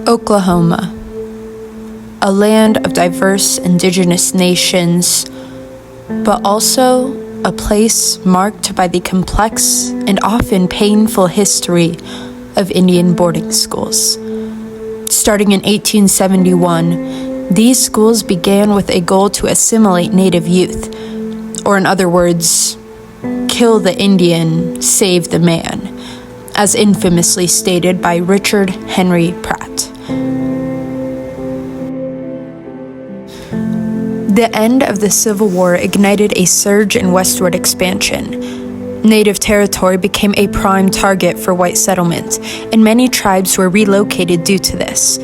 Oklahoma, a land of diverse indigenous nations, but also a place marked by the complex and often painful history of Indian boarding schools. Starting in 1871, these schools began with a goal to assimilate Native youth, or in other words, kill the Indian, save the man, as infamously stated by Richard Henry Pratt. The end of the Civil War ignited a surge in westward expansion. Native territory became a prime target for white settlement, and many tribes were relocated due to this.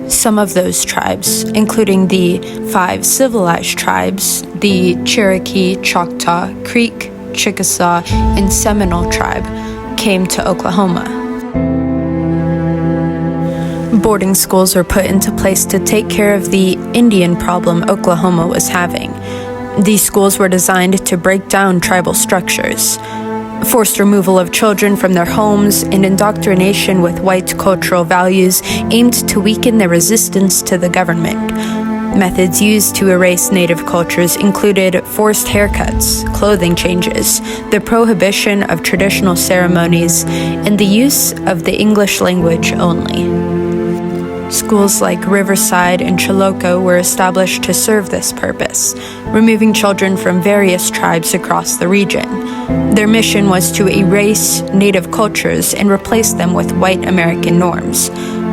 Some of those tribes, including the 5 civilized tribes, the Cherokee, Choctaw, Creek, Chickasaw, and Seminole tribe, came to Oklahoma. Boarding schools were put into place to take care of the Indian problem Oklahoma was having. These schools were designed to break down tribal structures. Forced removal of children from their homes and indoctrination with white cultural values aimed to weaken their resistance to the government. Methods used to erase Native cultures included forced haircuts, clothing changes, the prohibition of traditional ceremonies, and the use of the English language only. Schools like Riverside and Chilocco were established to serve this purpose, removing children from various tribes across the region. Their mission was to erase Native cultures and replace them with white American norms,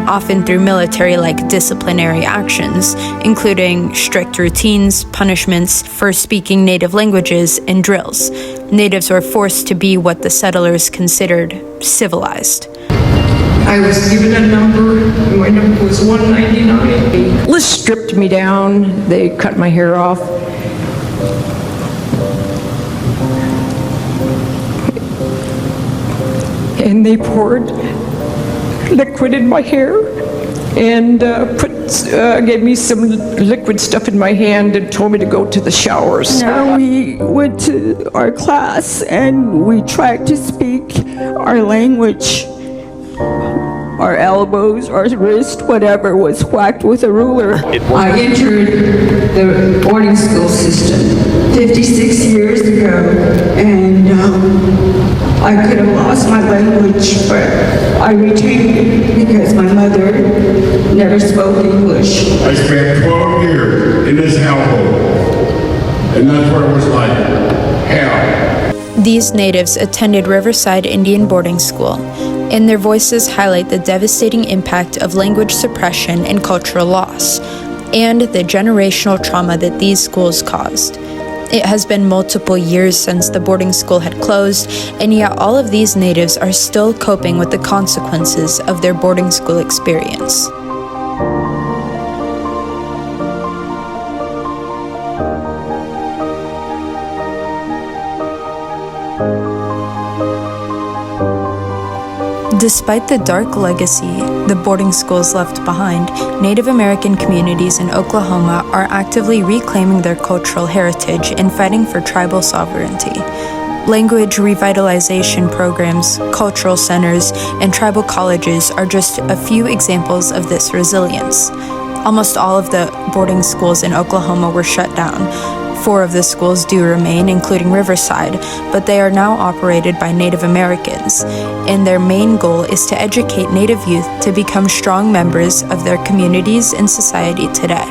often through military-like disciplinary actions, including strict routines, punishments for speaking Native languages, and drills. Natives were forced to be what the settlers considered civilized. I was given a number, and my number was 199. They stripped me down, they cut my hair off. And they poured liquid in my hair and gave me some liquid stuff in my hand and told me to go to the showers. Now we went to our class and we tried to speak our language. Our elbows, our wrist, whatever was whacked with a ruler. I entered the boarding school system 56 years ago, and I could have lost my language, but I retained it because my mother never spoke English. I spent 12 years in this household, and that's what it was like, hell. These natives attended Riverside Indian Boarding School, and their voices highlight the devastating impact of language suppression and cultural loss, and the generational trauma that these schools caused. It has been multiple years since the boarding school had closed, and yet all of these natives are still coping with the consequences of their boarding school experience. Despite the dark legacy the boarding schools left behind, Native American communities in Oklahoma are actively reclaiming their cultural heritage and fighting for tribal sovereignty. Language revitalization programs, cultural centers, and tribal colleges are just a few examples of this resilience. Almost all of the boarding schools in Oklahoma were shut down. 4 of the schools do remain, including Riverside, but they are now operated by Native Americans, and their main goal is to educate Native youth to become strong members of their communities and society today.